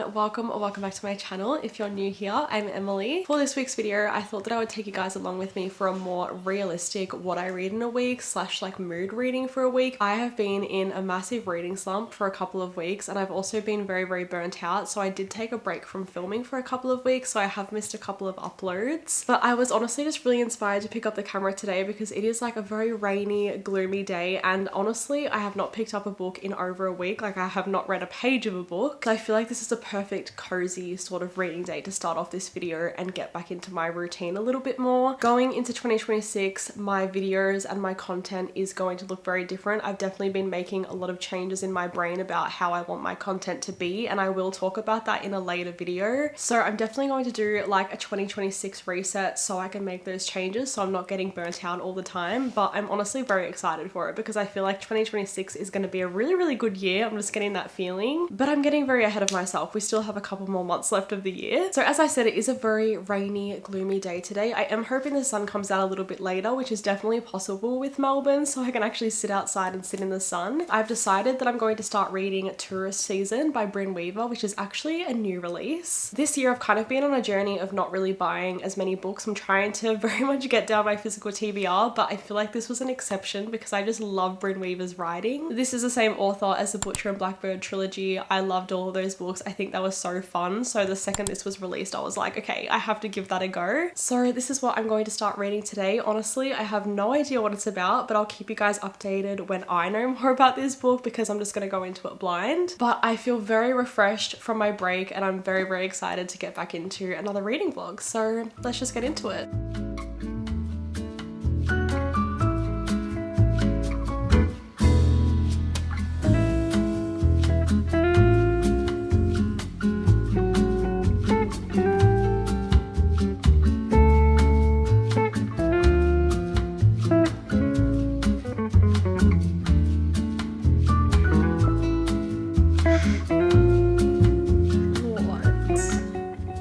everyone, welcome back to my channel. If you're new here, I'm Emily. For this week's video, I thought that I would take you guys along with me for a more realistic what I read in a week / like mood reading for a week. I have been in a massive reading slump for a couple of weeks and I've also been very burnt out, so I did take a break from filming for a couple of weeks, so I have missed a couple of uploads. But I was honestly just really inspired to pick up the camera today because it is like a very rainy, gloomy day, and honestly I have not picked up a book in over a week. Like, I have not read a page of a book. So I feel like this is a perfect cozy sort of reading day to start off this video and get back into my routine a little bit more. Going into 2026, my videos and my content is going to look very different. I've definitely been making a lot of changes in my brain about how I want my content to be, and I will talk about that in a later video. So I'm definitely going to do like a 2026 reset so I can make those changes so I'm not getting burnt out all the time. But I'm honestly very excited for it because I feel like 2026 is going to be a really good year. I'm just getting that feeling, but I'm getting very ahead of myself. We still have a couple more months left of the year. So as I said, it is a very rainy, gloomy day today. I am hoping the sun comes out a little bit later, which is definitely possible with Melbourne, so I can actually sit outside and sit in the sun. I've decided that I'm going to start reading Tourist Season by Bryn Weaver, which is actually a new release. This year I've kind of been on a journey of not really buying as many books. I'm trying to very much get down my physical TBR, but I feel like this was an exception because I just love Bryn Weaver's writing. This is the same author as the Butcher and Blackbird trilogy. I loved all of those books. I think that was so fun. So the second this was released, I was like, okay, I have to give that a go. So this is what I'm going to start reading today. Honestly, I have no idea what it's about, but I'll keep you guys updated when I know more about this book because I'm just going to go into it blind. But I feel very refreshed from my break and I'm very excited to get back into another reading vlog. So let's just get into it.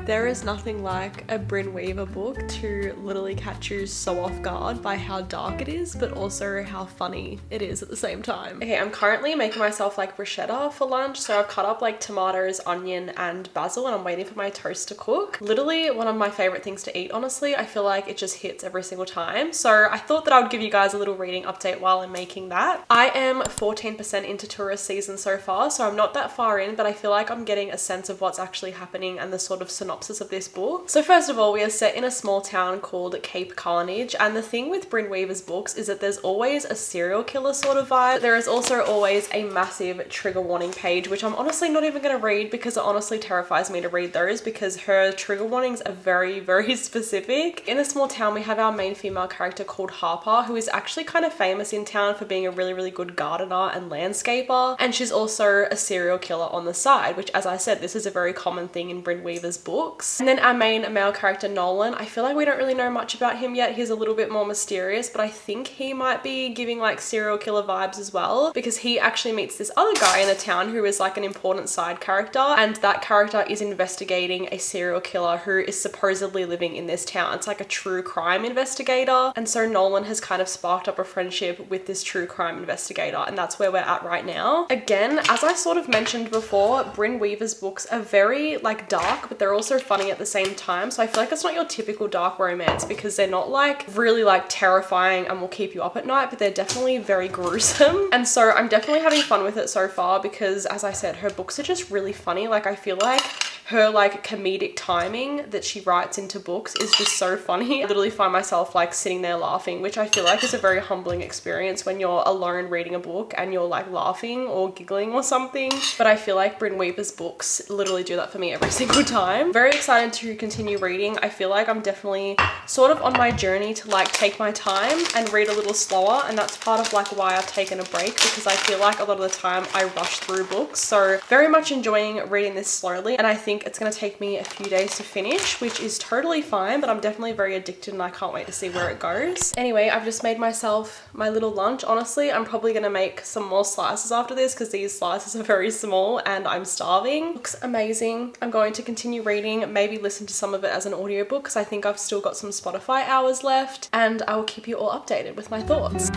There is nothing like a Bryn Weaver book to literally catch you so off guard by how dark it is, but also how funny it is at the same time. Okay, I'm currently making myself like bruschetta for lunch. So I've cut up like tomatoes, onion, and basil, and I'm waiting for my toast to cook. Literally one of my favorite things to eat, honestly. I feel like it just hits every single time. So I thought that I would give you guys a little reading update while I'm making that. I am 14% into Tourist Season so far, so I'm not that far in, but I feel like I'm getting a sense of what's actually happening and the sort of synopsis of this book. So first of all, we are set in a small town called Cape Carnage, and the thing with Bryn Weaver's books is that there's always a serial killer sort of vibe. There is also always a massive trigger warning page, which I'm honestly not even going to read because it honestly terrifies me to read those because her trigger warnings are very specific. In a small town, we have our main female character called Harper, who is actually kind of famous in town for being a really good gardener and landscaper, and she's also a serial killer on the side, which, as I said, this is a very common thing in Bryn Weaver's books. And then our main male character, Nolan, I feel like we don't really know much about him yet. He's a little bit more mysterious, but I think he might be giving like serial killer vibes as well because he actually meets this other guy in the town who is like an important side character, and that character is investigating a serial killer who is supposedly living in this town. It's like a true crime investigator, and so Nolan has kind of sparked up a friendship with this true crime investigator, and that's where we're at right now. Again, as I sort of mentioned before, Bryn Weaver's books are very like dark, but they're also funny at the same time. So I feel like it's not your typical dark romance because they're not like really like terrifying and will keep you up at night, but they're definitely very gruesome. And so I'm definitely having fun with it so far because, as I said, her books are just really funny. Like, I feel like her like comedic timing that she writes into books is just so funny. I literally find myself like sitting there laughing, which I feel like is a very humbling experience when you're alone reading a book and you're like laughing or giggling or something. But I feel like Bryn Weaver's books literally do that for me every single time. Very excited to continue reading. I feel like I'm definitely sort of on my journey to like take my time and read a little slower, and that's part of like why I've taken a break, because I feel like a lot of the time I rush through books. So very much enjoying reading this slowly, and I think it's going to take me a few days to finish, which is totally fine, but I'm definitely very addicted and I can't wait to see where it goes. Anyway, I've just made myself my little lunch. Honestly, I'm probably going to make some more slices after this because these slices are very small and I'm starving. Looks amazing. I'm going to continue reading, maybe listen to some of it as an audiobook because I think I've still got some Spotify hours left, and I will keep you all updated with my thoughts.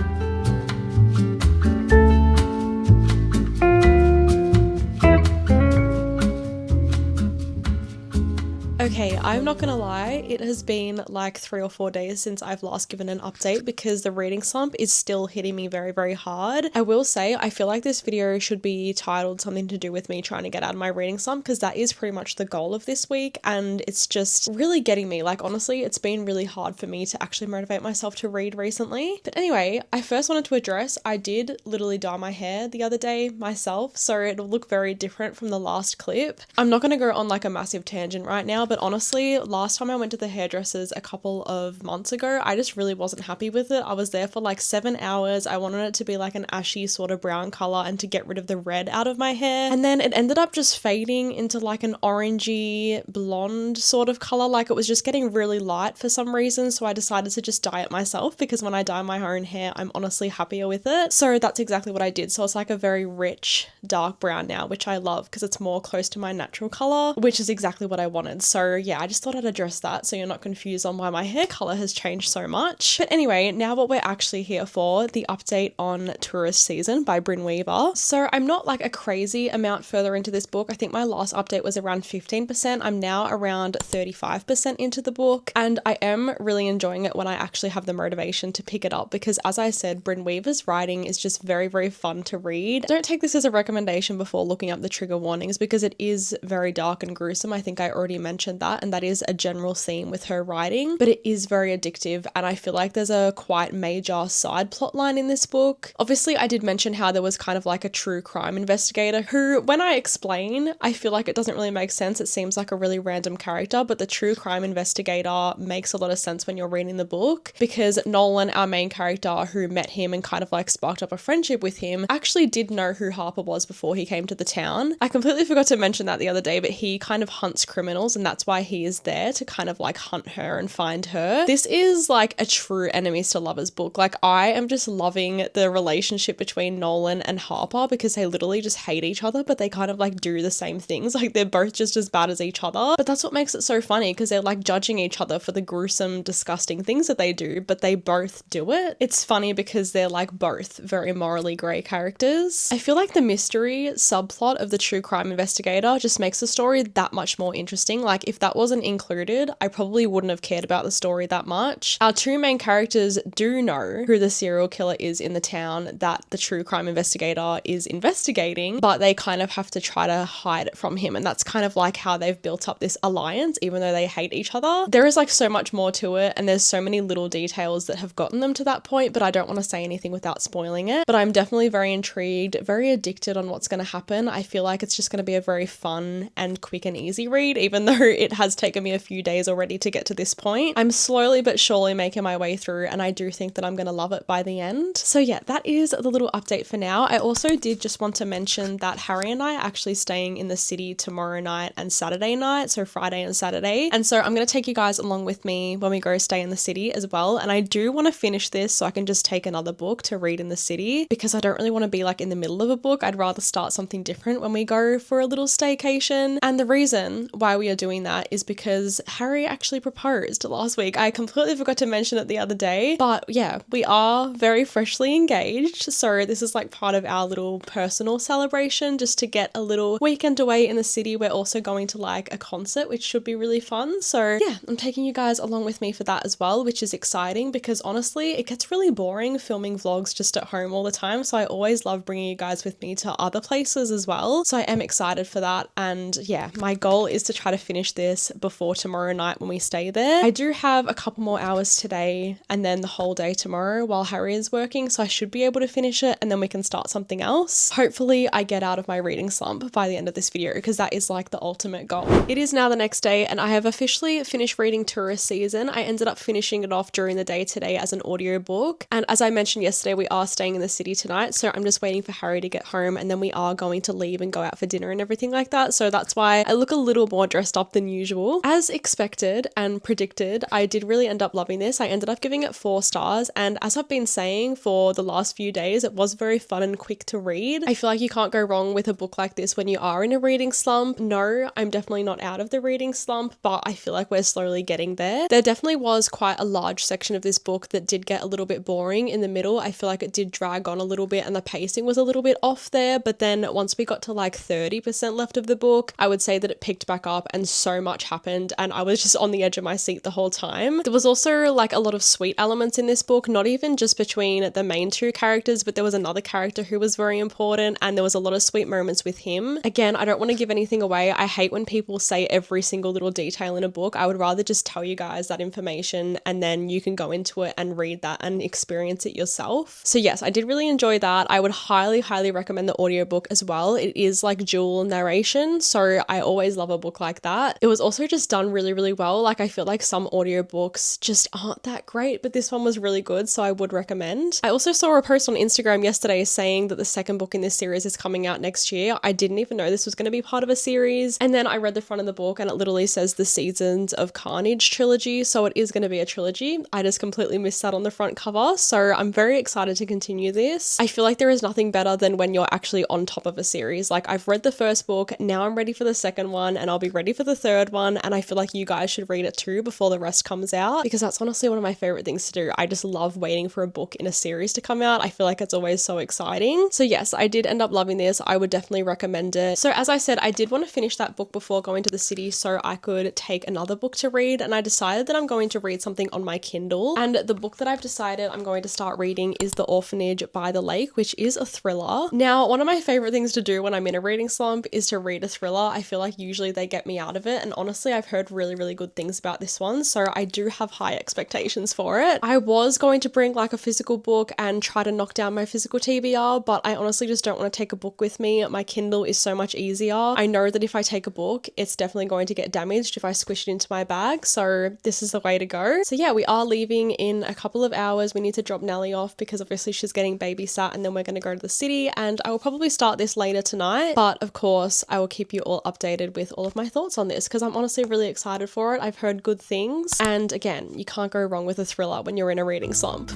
I'm not gonna lie, it has been like 3 or 4 days since I've last given an update because the reading slump is still hitting me very, very hard. I will say, I feel like this video should be titled something to do with me trying to get out of my reading slump, because that is pretty much the goal of this week, and it's just really getting me. Like, honestly, it's been really hard for me to actually motivate myself to read recently. But anyway, I first wanted to address, I did literally dye my hair the other day myself, so it'll look very different from the last clip. I'm not gonna go on like a massive tangent right now, but honestly, last time I went to the hairdressers a couple of months ago, I just really wasn't happy with it. I was there for like 7 hours. I wanted it to be like an ashy sort of brown color and to get rid of the red out of my hair. And then it ended up just fading into like an orangey blonde sort of color. Like, it was just getting really light for some reason. So I decided to just dye it myself, because when I dye my own hair, I'm honestly happier with it. So that's exactly what I did. So it's like a very rich dark brown now, which I love because it's more close to my natural color, which is exactly what I wanted. So yeah, I just thought I'd address that so you're not confused on why my hair color has changed so much. But anyway, now what we're actually here for, the update on Tourist Season by Bryn Weaver. So I'm not like a crazy amount further into this book. I think my last update was around 15%. I'm now around 35% into the book, and I am really enjoying it when I actually have the motivation to pick it up, because as I said, Bryn Weaver's writing is just very, very fun to read. Don't take this as a recommendation before looking up the trigger warnings, because it is very dark and gruesome. I think I already mentioned that, and that is a general theme with her writing, but it is very addictive, and I feel like there's a quite major side plot line in this book. Obviously, I did mention how there was kind of like a true crime investigator who, when I explain, I feel like it doesn't really make sense. It seems like a really random character, but the true crime investigator makes a lot of sense when you're reading the book, because Nolan, our main character who met him and kind of like sparked up a friendship with him, actually did know who Harper was before he came to the town. I completely forgot to mention that the other day, but he kind of hunts criminals, and that's why he is there, to kind of like hunt her and find her. This is like a true enemies to lovers book. Like, I am just loving the relationship between Nolan and Harper, because they literally just hate each other, but they kind of like do the same things. Like, they're both just as bad as each other, but that's what makes it so funny, because they're like judging each other for the gruesome, disgusting things that they do, but they both do it. It's funny because they're like both very morally grey characters. I feel like the mystery subplot of the true crime investigator just makes the story that much more interesting. Like, if that wasn't included, I probably wouldn't have cared about the story that much. Our two main characters do know who the serial killer is in the town that the true crime investigator is investigating, but they kind of have to try to hide it from him, and that's kind of like how they've built up this alliance, even though they hate each other. There is like so much more to it, and there's so many little details that have gotten them to that point, but I don't want to say anything without spoiling it. But I'm definitely very intrigued, very addicted on what's going to happen. I feel like it's just going to be a very fun and quick and easy read, even though it has taken me a few days already to get to this point. I'm slowly but surely making my way through, and I do think that I'm going to love it by the end. So yeah, that is the little update for now. I also did just want to mention that Harry and I are actually staying in the city tomorrow night and Saturday night, so Friday and Saturday. And so I'm going to take you guys along with me when we go stay in the city as well. And I do want to finish this so I can just take another book to read in the city, because I don't really want to be like in the middle of a book. I'd rather start something different when we go for a little staycation. And the reason why we are doing that is because Harry actually proposed last week. I completely forgot to mention it the other day, but yeah, we are very freshly engaged. So this is like part of our little personal celebration, just to get a little weekend away in the city. We're also going to like a concert, which should be really fun. So yeah, I'm taking you guys along with me for that as well, which is exciting, because honestly, it gets really boring filming vlogs just at home all the time. So I always love bringing you guys with me to other places as well. So I am excited for that. And yeah, my goal is to try to finish this before tomorrow night when we stay there. I do have a couple more hours today and then the whole day tomorrow while Harry is working, so I should be able to finish it, and then we can start something else. Hopefully I get out of my reading slump by the end of this video, because that is like the ultimate goal. It is now the next day, and I have officially finished reading Tourist Season. I ended up finishing it off during the day today as an audiobook, and as I mentioned yesterday, we are staying in the city tonight, so I'm just waiting for Harry to get home, and then we are going to leave and go out for dinner and everything like that. So that's why I look a little more dressed up than usual. As expected and predicted, I did really end up loving this. I ended up giving it 4 stars, and as I've been saying for the last few days, it was very fun and quick to read. I feel like you can't go wrong with a book like this when you are in a reading slump. No, I'm definitely not out of the reading slump, but I feel like we're slowly getting there. There definitely was quite a large section of this book that did get a little bit boring in the middle. I feel like it did drag on a little bit and the pacing was a little bit off there, but then once we got to like 30% left of the book, I would say that it picked back up and so much happened happened, and I was just on the edge of my seat the whole time. There was also like a lot of sweet elements in this book, not even just between the main two characters, but there was another character who was very important, and there was a lot of sweet moments with him. Again, I don't want to give anything away. I hate when people say every single little detail in a book. I would rather just tell you guys that information, and then you can go into it and read that and experience it yourself. So yes, I did really enjoy that. I would highly recommend the audiobook as well. It is like dual narration, so I always love a book like that. It was also just done really well. Like, I feel like some audiobooks just aren't that great, but this one was really good, so I would recommend. I also saw a post on Instagram yesterday saying that the second book in this series is coming out next year. I didn't even know this was going to be part of a series, and then I read the front of the book and it literally says the Seasons of Carnage trilogy, so it is going to be a trilogy. I just completely missed that on the front cover, so I'm very excited to continue this. I feel like there is nothing better than when you're actually on top of a series. Like, I've read the first book, now I'm ready for the second one, and I'll be ready for the third one, and I feel like you guys should read it too before the rest comes out, because that's honestly one of my favorite things to do. I just love waiting for a book in a series to come out. I feel like it's always so exciting. So yes, I did end up loving this. I would definitely recommend it. So as I said, I did want to finish that book before going to the city so I could take another book to read, and I decided that I'm going to read something on my Kindle, and the book that I've decided I'm going to start reading is The Orphanage by the Lake, which is a thriller. Now, one of my favorite things to do when I'm in a reading slump is to read a thriller. I feel like usually they get me out of it, and honestly, I've heard really good things about this one, so I do have high expectations for it. I was going to bring like a physical book and try to knock down my physical TBR, but I honestly just don't want to take a book with me. My Kindle is so much easier. I know that if I take a book, it's definitely going to get damaged if I squish it into my bag, so this is the way to go. So yeah, we are leaving in a couple of hours. We need to drop Nellie off because obviously she's getting babysat, and then we're going to go to the city, and I will probably start this later tonight, but of course I will keep you all updated with all of my thoughts on this because I'm honestly really excited for it. I've heard good things, and again, you can't go wrong with a thriller when you're in a reading slump.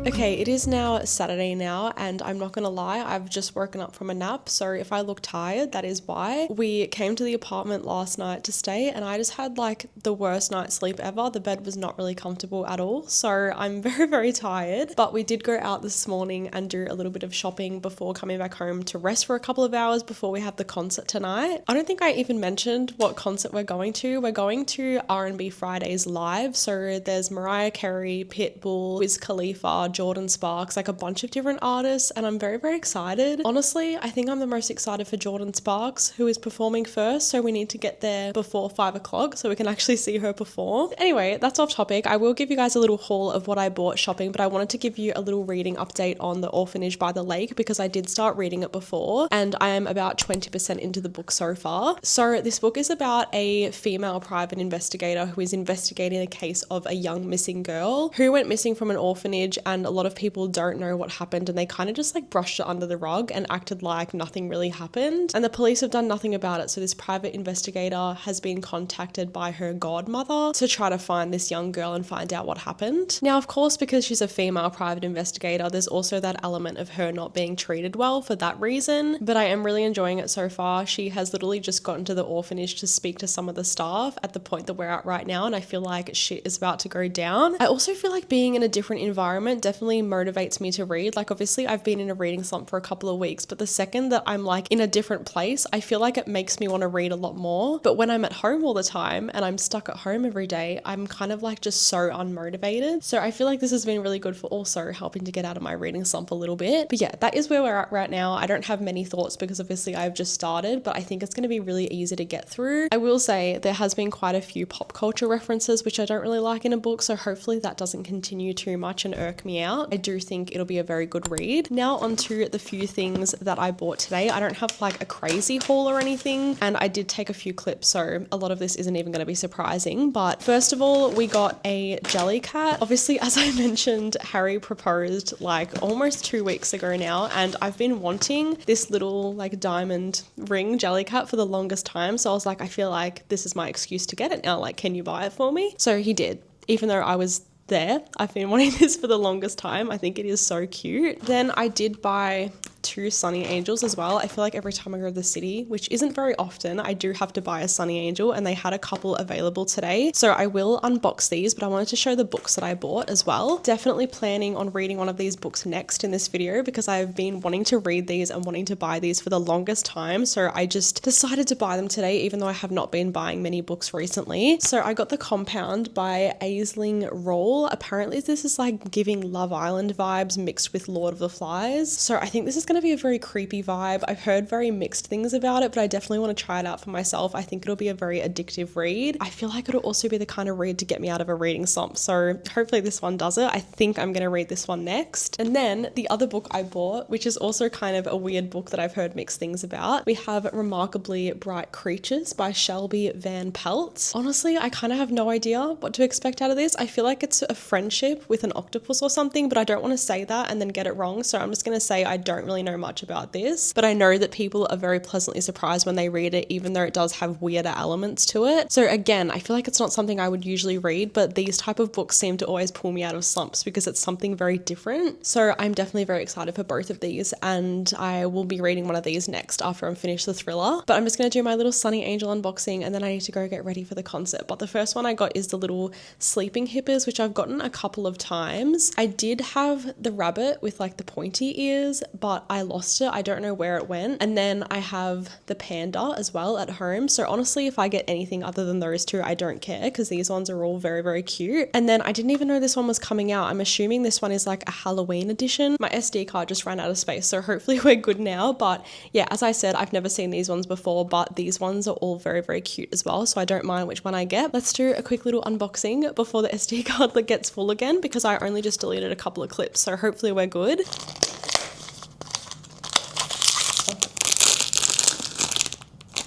Okay, it is now Saturday now, and I'm not gonna lie, I've just woken up from a nap, so if I look tired, that is why. We came to the apartment last night to stay, and I just had like the worst night's sleep ever. The bed was not really comfortable at all, so I'm very tired, but we did go out this morning and do a little bit of shopping before coming back home to rest for a couple of hours before we have the concert tonight. I don't think I even mentioned what concert we're going to. We're going to R&B Fridays live, so there's Mariah Carey, Pitbull, Wiz Khalifa, Jordan Sparks, like a bunch of different artists, and I'm very excited. Honestly, I think I'm the most excited for Jordan Sparks, who is performing first, so we need to get there before 5 o'clock so we can actually see her perform. Anyway, that's off topic. I will give you guys a little haul of what I bought shopping, but I wanted to give you a little reading update on The Orphanage by the Lake because I did start reading it before, and I am about 20% into the book so far. So this book is about a female private investigator who is investigating a case of a young missing girl who went missing from an orphanage, and a lot of people don't know what happened, and they kind of just like brushed it under the rug and acted like nothing really happened, and the police have done nothing about it. So this private investigator has been contacted by her godmother to try to find this young girl and find out what happened. Now, of course, because she's a female private investigator, there's also that element of her not being treated well for that reason, but I am really enjoying it so far. She has literally just gotten to the orphanage to speak to some of the staff at the point that we're at right now, and I feel like shit is about to go down. I also feel like being in a different environment definitely motivates me to read. Like, obviously I've been in a reading slump for a couple of weeks, but the second that I'm like in a different place, I feel like it makes me want to read a lot more. But when I'm at home all the time and I'm stuck at home every day, I'm kind of like just so unmotivated. So I feel like this has been really good for also helping to get out of my reading slump a little bit. But yeah, that is where we're at right now. I don't have many thoughts because obviously I've just started, but I think it's going to be really easy to get through. I will say there has been quite a few pop culture references which I don't really like in a book, so hopefully that doesn't continue too much and irk me out. out. I do think it'll be a very good read. Now onto the few things that I bought today. I don't have like a crazy haul or anything, and I did take a few clips, so a lot of this isn't even going to be surprising. But first of all, we got a jelly cat. Obviously, as I mentioned, Harry proposed like almost 2 weeks ago now, and I've been wanting this little like diamond ring jelly cat for the longest time. So I was like, I feel like this is my excuse to get it now. Like, can you buy it for me? So he did, even though I was there. I've been wanting this for the longest time. I think it is so cute. Then I did buy 2 Sunny Angels as well. I feel like every time I go to the city, which isn't very often, I do have to buy a Sunny Angel, and they had a couple available today. So I will unbox these, but I wanted to show the books that I bought as well. Definitely planning on reading one of these books next in this video because I've been wanting to read these and wanting to buy these for the longest time. So I just decided to buy them today, even though I have not been buying many books recently. So I got The Compound by Aisling Roll. Apparently this is like giving Love Island vibes mixed with Lord of the Flies. So I think this is going to be a very creepy vibe. I've heard very mixed things about it, but I definitely want to try it out for myself. I think it'll be a very addictive read. I feel like it'll also be the kind of read to get me out of a reading slump. So hopefully this one does it. I think I'm going to read this one next. And then the other book I bought, which is also kind of a weird book that I've heard mixed things about. We have Remarkably Bright Creatures by Shelby Van Pelt. Honestly, I kind of have no idea what to expect out of this. I feel like it's a friendship with an octopus or something, but I don't want to say that and then get it wrong. So I'm just going to say I don't really know much about this, but I know that people are very pleasantly surprised when they read it, even though it does have weirder elements to it. So again, I feel like it's not something I would usually read, but these type of books seem to always pull me out of slumps because it's something very different. So I'm definitely very excited for both of these, and I will be reading one of these next after I'm finished the thriller. But I'm just going to do my little Sunny Angel unboxing, and then I need to go get ready for the concert. But the first one I got is the little sleeping hippers, which I've gotten a couple of times. I did have the rabbit with like the pointy ears, but I lost it. I don't know where it went. And then I have the panda as well at home. So honestly, if I get anything other than those two, I don't care because these ones are all very, very cute. And then I didn't even know this one was coming out. I'm assuming this one is like a Halloween edition. My SD card just ran out of space, so hopefully we're good now. But yeah, as I said, I've never seen these ones before, but these ones are all very, very cute as well. So I don't mind which one I get. Let's do a quick little unboxing before the SD card gets full again, because I only just deleted a couple of clips. So hopefully we're good.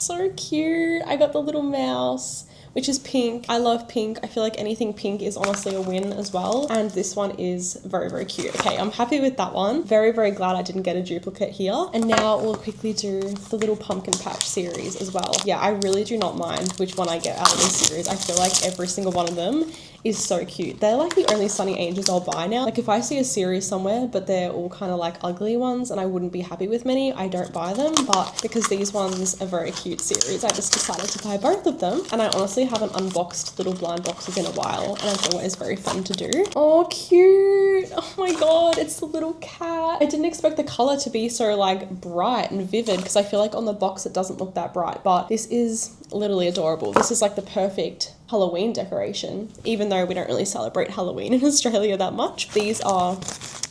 So cute. I got the little mouse, which is pink. I love pink. I feel like anything pink is honestly a win as well. And this one is very, very cute. Okay, I'm happy with that one. Very, very glad I didn't get a duplicate here. And now we'll quickly do the little pumpkin patch series as well. Yeah, I really do not mind which one I get out of this series. I feel like every single one of them is so cute. They're like the only Sunny Angels I'll buy now. Like if I see a series somewhere, but they're all kind of like ugly ones and I wouldn't be happy with many, I don't buy them. But because these ones are very cute series, I just decided to buy both of them. And I honestly haven't unboxed little blind boxes in a while, and it's always very fun to do. Oh, cute. Oh my god, it's the little cat. I didn't expect the color to be so like bright and vivid because I feel like on the box it doesn't look that bright, but this is literally adorable. This is like the perfect Halloween decoration, even though we don't really celebrate Halloween in Australia that much. These are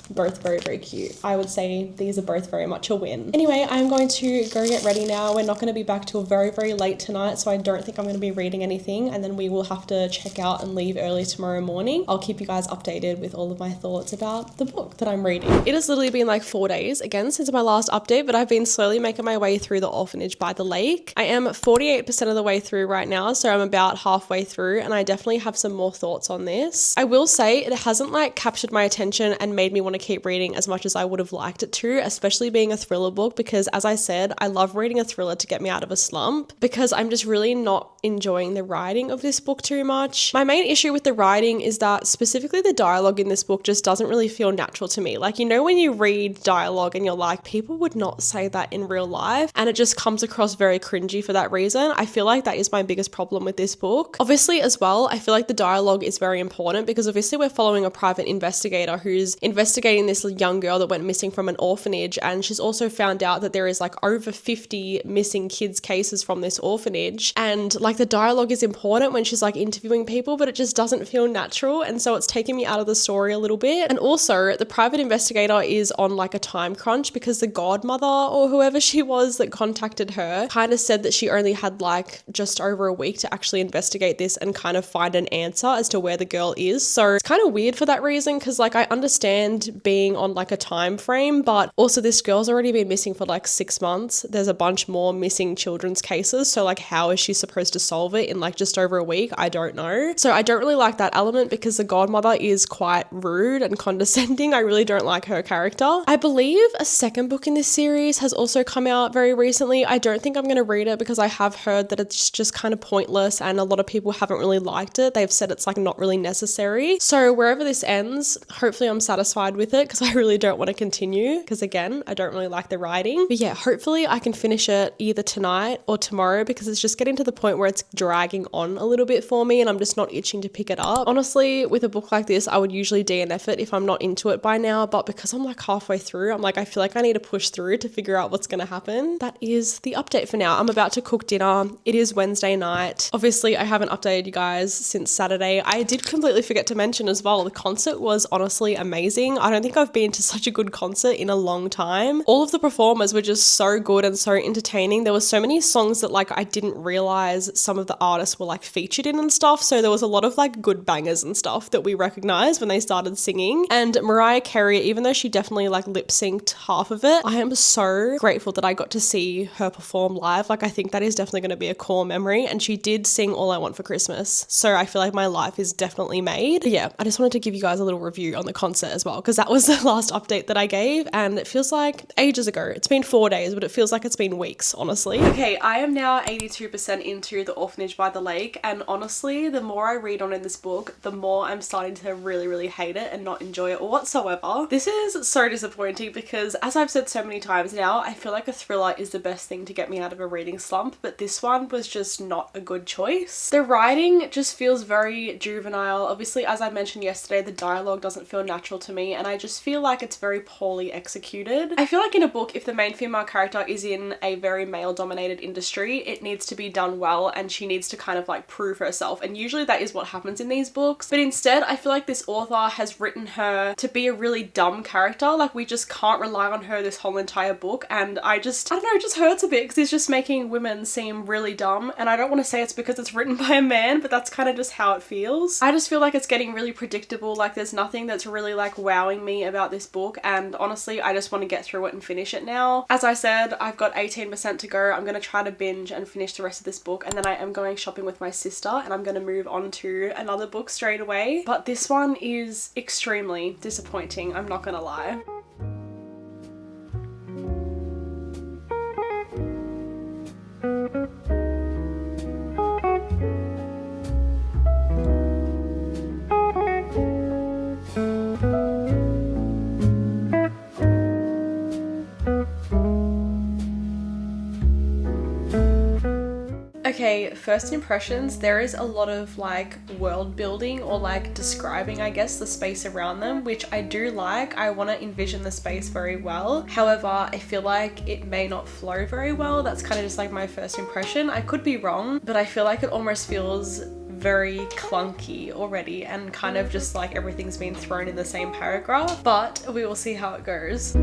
both very, very cute. I would say these are both very much a win. Anyway, I'm going to go get ready now. We're not going to be back till very, very late tonight, so I don't think I'm going to be reading anything, and then we will have to check out and leave early tomorrow morning. I'll keep you guys updated with all of my thoughts about the book that I'm reading. It has literally been like 4 days again since my last update, but I've been slowly making my way through The Orphanage by the Lake. I am 48% of the way through right now, so I'm about halfway through, and I definitely have some more thoughts on this. I will say it hasn't like captured my attention and made me want to keep reading as much as I would have liked it to, especially being a thriller book, because as I said, I love reading a thriller to get me out of a slump, because I'm just really not enjoying the writing of this book too much. My main issue with the writing is that specifically the dialogue in this book just doesn't really feel natural to me. Like, you know, when you read dialogue and you're like, people would not say that in real life, and it just comes across very cringy for that reason. I feel like that is my biggest problem with this book. Obviously as well, I feel like the dialogue is very important because obviously we're following a private investigator who's investigating investigating this young girl that went missing from an orphanage, and she's also found out that there is like over 50 missing kids cases from this orphanage. And like the dialogue is important when she's like interviewing people, but it just doesn't feel natural, and so it's taking me out of the story a little bit. And also the private investigator is on like a time crunch because the godmother or whoever she was that contacted her kind of said that she only had like just over a week to actually investigate this and kind of find an answer as to where the girl is. So it's kind of weird for that reason, because like I understand being on like a time frame, but also this girl's already been missing for like 6 months. There's a bunch more missing children's cases, so like how is she supposed to solve it in like just over a week? I don't know. So I don't really like that element because the godmother is quite rude and condescending. I really don't like her character. I believe a second book in this series has also come out very recently. I don't think I'm going to read it because I have heard that it's just kind of pointless and a lot of people haven't really liked it. They've said it's like not really necessary. So wherever this ends, hopefully I'm satisfied with it, because I really don't want to continue, because again, I don't really like the writing. But yeah, hopefully I can finish it either tonight or tomorrow, because it's just getting to the point where it's dragging on a little bit for me and I'm just not itching to pick it up. Honestly, with a book like this, I would usually DNF it if I'm not into it by now, but because I'm like halfway through, I'm like, I feel like I need to push through to figure out what's going to happen. That is the update for now. I'm about to cook dinner. It is Wednesday night. Obviously, I haven't updated you guys since Saturday. I did completely forget to mention as well, the concert was honestly amazing. I don't think I've been to such a good concert in a long time. All of the performers were just so good and so entertaining. There were so many songs that like I didn't realize some of the artists were like featured in and stuff. So there was a lot of like good bangers and stuff that we recognized when they started singing. And Mariah Carey, even though she definitely like lip synced half of it, I am so grateful that I got to see her perform live. Like I think that is definitely going to be a core memory, and she did sing All I Want for Christmas. So I feel like my life is definitely made. But yeah, I just wanted to give you guys a little review on the concert as well, because that was the last update that I gave and it feels like ages ago. It's been 4 days, but it feels like it's been weeks, honestly. Okay, I am now 82% into The Orphanage by the Lake, and honestly, the more I read on in this book, the more I'm starting to really hate it and not enjoy it whatsoever. This is so disappointing because, as I've said so many times now, I feel like a thriller is the best thing to get me out of a reading slump, but this one was just not a good choice. The writing just feels very juvenile. Obviously, as I mentioned yesterday, the dialogue doesn't feel natural to me, and I just feel like it's very poorly executed. I feel like in a book, if the main female character is in a very male-dominated industry, it needs to be done well and she needs to kind of like prove herself, and usually that is what happens in these books. But instead, I feel like this author has written her to be a really dumb character. Like we just can't rely on her this whole entire book, and I don't know, it just hurts a bit because he's just making women seem really dumb. And I don't want to say it's because it's written by a man, but that's kind of just how it feels. I just feel like it's getting really predictable. Like there's nothing that's really like wowing me about this book, and honestly I just want to get through it and finish it now. As I said, I've got 18% to go. I'm going to try to binge and finish the rest of this book, and then I am going shopping with my sister and I'm going to move on to another book straight away. But this one is extremely disappointing, I'm not gonna lie. Okay, first impressions, there is a lot of like world building or like describing, I guess, the space around them, which I do like. I want to envision the space very well. However, I feel like it may not flow very well. That's kind of just like my first impression. I could be wrong, but I feel like it almost feels very clunky already and kind of just like everything's been thrown in the same paragraph, but we will see how it goes.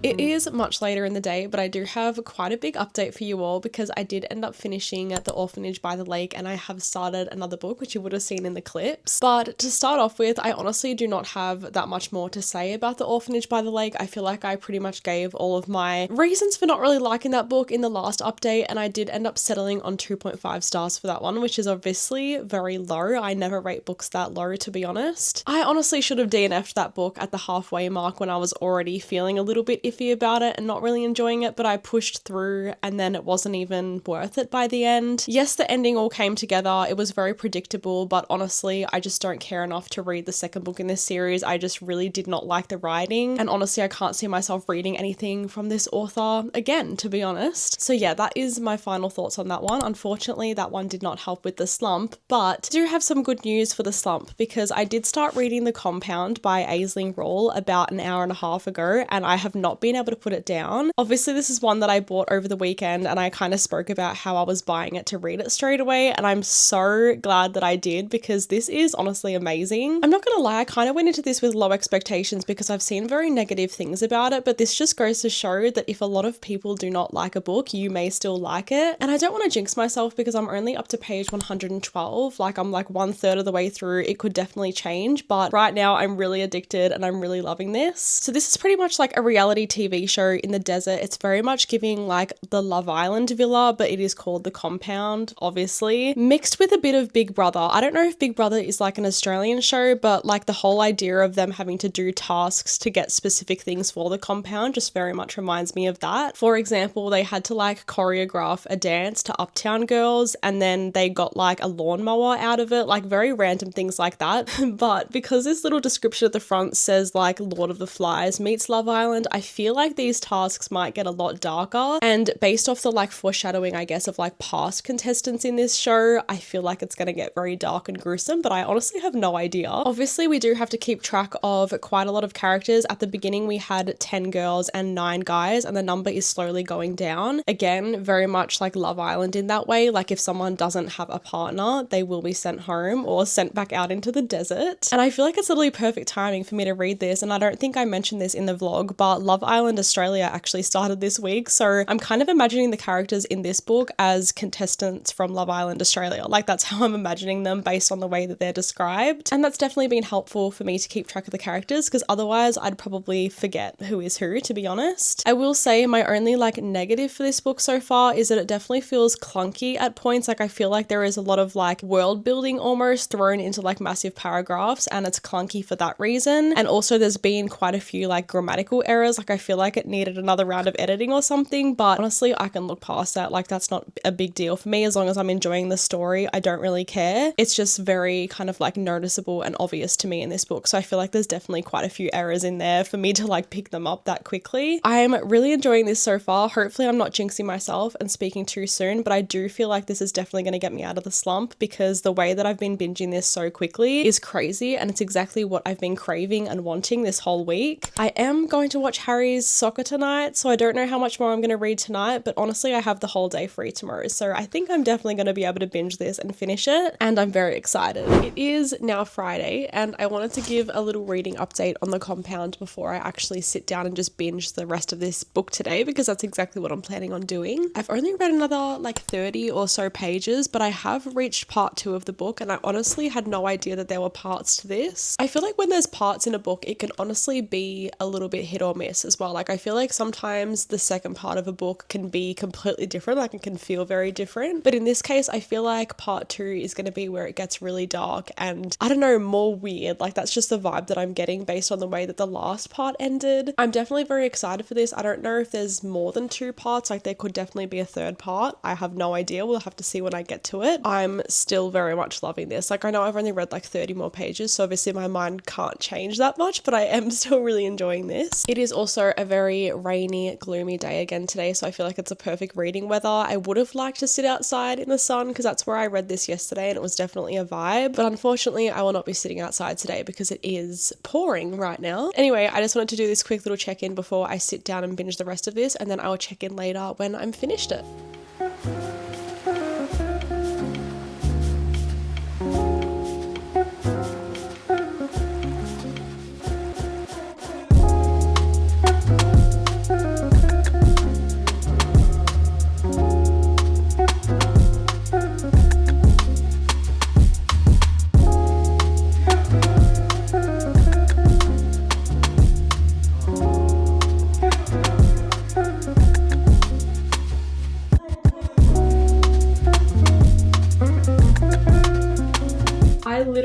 It is much later in the day, but I do have quite a big update for you all because I did end up finishing The Orphanage by the Lake, and I have started another book, which you would have seen in the clips. But to start off with, I honestly do not have that much more to say about The Orphanage by the Lake. I feel like I pretty much gave all of my reasons for not really liking that book in the last update, and I did end up settling on 2.5 stars for that one, which is obviously very low. I never rate books that low, to be honest. I honestly should have DNF'd that book at the halfway mark when I was already feeling a little bit iffy about about it and not really enjoying it, but I pushed through and then it wasn't even worth it by the end. Yes, the ending all came together. It was very predictable, but honestly, I just don't care enough to read the second book in this series. I just really did not like the writing, and honestly, I can't see myself reading anything from this author again, to be honest. So yeah, that is my final thoughts on that one. Unfortunately, that one did not help with the slump, but I do have some good news for the slump because I did start reading The Compound by Aisling Rawle about an hour and a half ago, and I have not been able to put it down. Obviously, this is one that I bought over the weekend, and I kind of spoke about how I was buying it to read it straight away, and I'm so glad that I did because this is honestly amazing. I'm not gonna lie, I kind of went into this with low expectations because I've seen very negative things about it, but this just goes to show that if a lot of people do not like a book, you may still like it. And I don't want to jinx myself because I'm only up to page 112, like I'm like 1/3 of the way through. It could definitely change, but right now I'm really addicted and I'm really loving this. So this is pretty much like a reality TV show in the desert. It's very much giving like the Love Island villa, but it is called The Compound, obviously, mixed with a bit of Big Brother. I don't know if Big Brother is like an Australian show, but like the whole idea of them having to do tasks to get specific things for the compound just very much reminds me of that. For example, they had to like choreograph a dance to Uptown Girls, and then they got like a lawnmower out of it, like very random things like that. But because this little description at the front says like Lord of the Flies meets Love Island, I feel like these tasks might get a lot darker, and based off the like foreshadowing, I guess, of like past contestants in this show, I feel like it's gonna get very dark and gruesome, but I honestly have no idea. Obviously, we do have to keep track of quite a lot of characters. At the beginning, we had 10 girls and 9 guys, and the number is slowly going down. Again, very much like Love Island in that way. Like if someone doesn't have a partner, they will be sent home or sent back out into the desert. And I feel like it's literally perfect timing for me to read this. And I don't think I mentioned this in the vlog, but Love Island Australia actually started this week. So I'm kind of imagining the characters in this book as contestants from Love Island Australia. Like that's how I'm imagining them based on the way that they're described. And that's definitely been helpful for me to keep track of the characters because otherwise I'd probably forget who is who, to be honest. I will say my only like negative for this book so far is that it definitely feels clunky at points. Like I feel like there is a lot of like world building almost thrown into like massive paragraphs, and it's clunky for that reason. And also there's been quite a few like grammatical errors. Like I feel like it needed another round of editing or something, but honestly I can look past that. Like that's not a big deal for me as long as I'm enjoying the story. I don't really care. It's just very kind of like noticeable and obvious to me in this book. So I feel like there's definitely quite a few errors in there for me to like pick them up that quickly. I'm really enjoying this so far. Hopefully I'm not jinxing myself and speaking too soon, but I do feel like this is definitely going to get me out of the slump because the way that I've been binging this so quickly is crazy, and it's exactly what I've been craving and wanting this whole week. I am going to watch Harry's soccer tonight, so I don't know how much more I'm going to read tonight, but honestly I have the whole day free tomorrow, so I think I'm definitely going to be able to binge this and finish it, and I'm very excited. It is now Friday, and I wanted to give a little reading update on The Compound before I actually sit down and just binge the rest of this book today, because that's exactly what I'm planning on doing. I've only read another like 30 or so pages, but I have reached part 2 of the book, and I honestly had no idea that there were parts to this. I feel like when there's parts in a book, it can honestly be a little bit hit or miss as well. Like I feel like sometimes the second part of a book can be completely different, like it can feel very different, but in this case I feel like part 2 is going to be where it gets really dark and I don't know, more weird. Like that's just the vibe that I'm getting based on the way that the last part ended. I'm definitely very excited for this. I don't know if there's more than 2 parts, like there could definitely be a third part. I have no idea. We'll have to see when I get to it. I'm still very much loving this. Like I know I've only read like 30 more pages, so obviously my mind can't change that much, but I am still really enjoying this. It is also a very rainy, gloomy day again today, so I feel like it's a perfect reading weather. I would have liked to sit outside in the sun because that's where I read this yesterday and it was definitely a vibe, but unfortunately I will not be sitting outside today because it is pouring right now. Anyway, I just wanted to do this quick little check-in before I sit down and binge the rest of this, and then I will check in later when I'm finished it.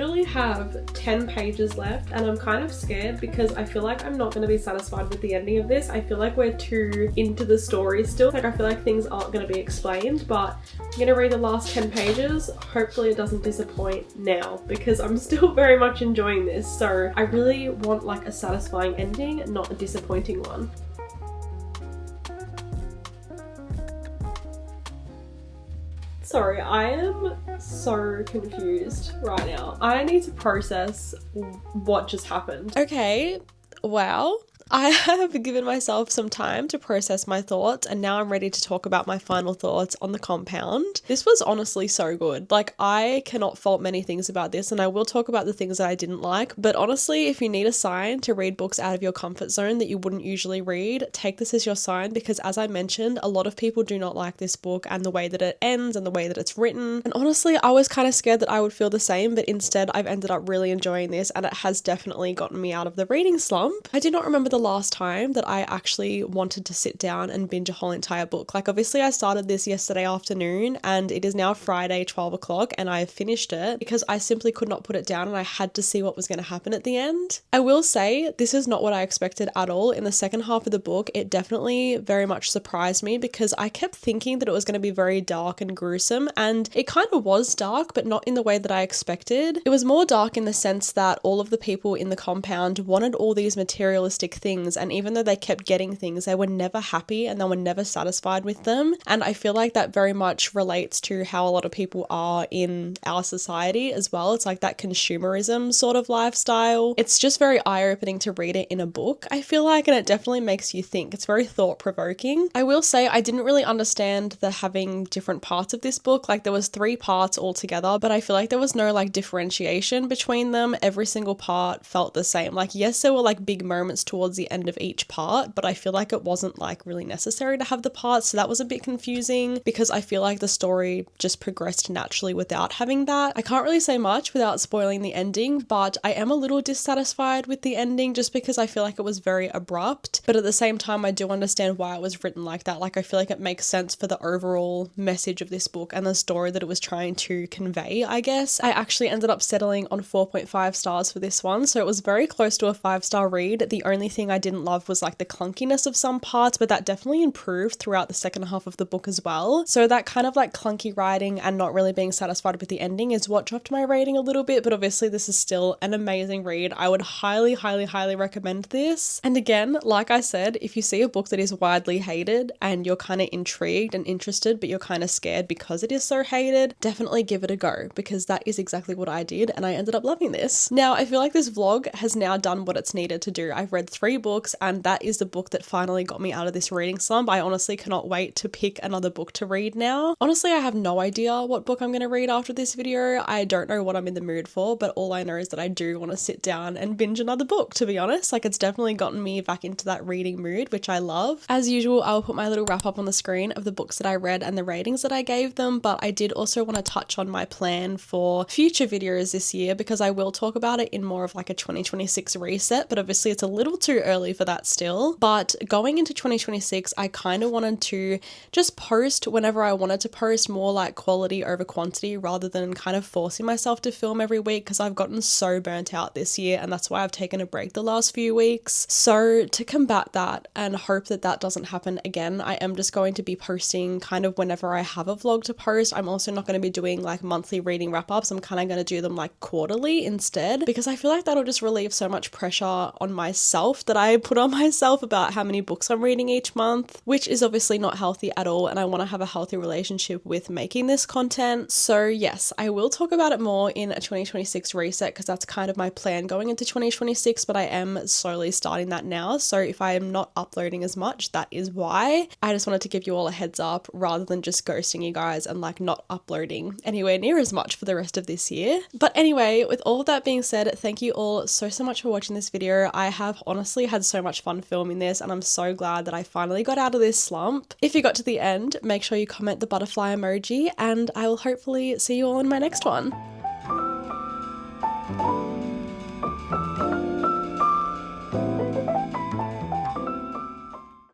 literally have 10 pages left and I'm kind of scared because I feel like I'm not going to be satisfied with the ending of this. I feel like we're too into the story still. Like I feel like things aren't going to be explained, but I'm going to read the last 10 pages. Hopefully it doesn't disappoint now because I'm still very much enjoying this. So I really want like a satisfying ending, not a disappointing one. Sorry, I am so confused right now. I need to process what just happened. Okay, wow. I have given myself some time to process my thoughts and now I'm ready to talk about my final thoughts on The Compound. This was honestly so good. Like, I cannot fault many things about this and I will talk about the things that I didn't like, but honestly, if you need a sign to read books out of your comfort zone that you wouldn't usually read, take this as your sign because as I mentioned, a lot of people do not like this book and the way that it ends and the way that it's written. And honestly, I was kind of scared that I would feel the same, but instead I've ended up really enjoying this and it has definitely gotten me out of the reading slump. I do not remember the last time that I actually wanted to sit down and binge a whole entire book. Like obviously I started this yesterday afternoon and it is now Friday 12 o'clock and I have finished it because I simply could not put it down and I had to see what was going to happen at the end. I will say this is not what I expected at all. In the second half of the book, it definitely very much surprised me because I kept thinking that it was going to be very dark and gruesome and it kind of was dark, but not in the way that I expected. It was more dark in the sense that all of the people in the compound wanted all these materialistic things and even though they kept getting things, they were never happy and they were never satisfied with them. And I feel like that very much relates to how a lot of people are in our society as well. It's like that consumerism sort of lifestyle. It's just very eye-opening to read it in a book, I feel like, and it definitely makes you think. It's very thought-provoking. I will say I didn't really understand the having different parts of this book. Like there was 3 parts altogether, but I feel like there was no like differentiation between them. Every single part felt the same. Like yes, there were like big moments towards the end of each part, but I feel like it wasn't like really necessary to have the parts, so that was a bit confusing because I feel like the story just progressed naturally without having that. I can't really say much without spoiling the ending, but I am a little dissatisfied with the ending just because I feel like it was very abrupt, but at the same time I do understand why it was written like that. Like I feel like it makes sense for the overall message of this book and the story that it was trying to convey, I guess. I actually ended up settling on 4.5 stars for this one, so it was very close to a 5-star read. The only thing I didn't love was like the clunkiness of some parts, but that definitely improved throughout the second half of the book as well. So that kind of like clunky writing and not really being satisfied with the ending is what dropped my rating a little bit, but obviously this is still an amazing read. I would highly, highly, highly recommend this. And again, like I said, if you see a book that is widely hated and you're kind of intrigued and interested, but you're kind of scared because it is so hated, definitely give it a go because that is exactly what I did and I ended up loving this. Now, I feel like this vlog has now done what it's needed to do. I've read 3 books and that is the book that finally got me out of this reading slump. I honestly cannot wait to pick another book to read now. Honestly, I have no idea what book I'm going to read after this video. I don't know what I'm in the mood for, but all I know is that I do want to sit down and binge another book, to be honest. Like it's definitely gotten me back into that reading mood, which I love. As usual, I will put my little wrap up on the screen of the books that I read and the ratings that I gave them, but I did also want to touch on my plan for future videos this year because I will talk about it in more of like a 2026 reset, but obviously it's a little too early for that still. But going into 2026, I kind of wanted to just post whenever I wanted to post, more like quality over quantity rather than kind of forcing myself to film every week because I've gotten so burnt out this year and that's why I've taken a break the last few weeks. So to combat that and hope that that doesn't happen again, I am just going to be posting kind of whenever I have a vlog to post. I'm also not going to be doing like monthly reading wrap-ups. I'm kind of going to do them like quarterly instead because I feel like that'll just relieve so much pressure on myself that I put on myself about how many books I'm reading each month, which is obviously not healthy at all, and I want to have a healthy relationship with making this content. So yes, I will talk about it more in a 2026 reset because that's kind of my plan going into 2026, but I am slowly starting that now. So if I am not uploading as much, that is why. I just wanted to give you all a heads up rather than just ghosting you guys and like not uploading anywhere near as much for the rest of this year. But anyway, with all of that being said, thank you all so much for watching this video. I have honestly had so much fun filming this and I'm so glad that I finally got out of this slump. If you got to the end, make sure you comment the butterfly emoji and I will hopefully see you all in my next one.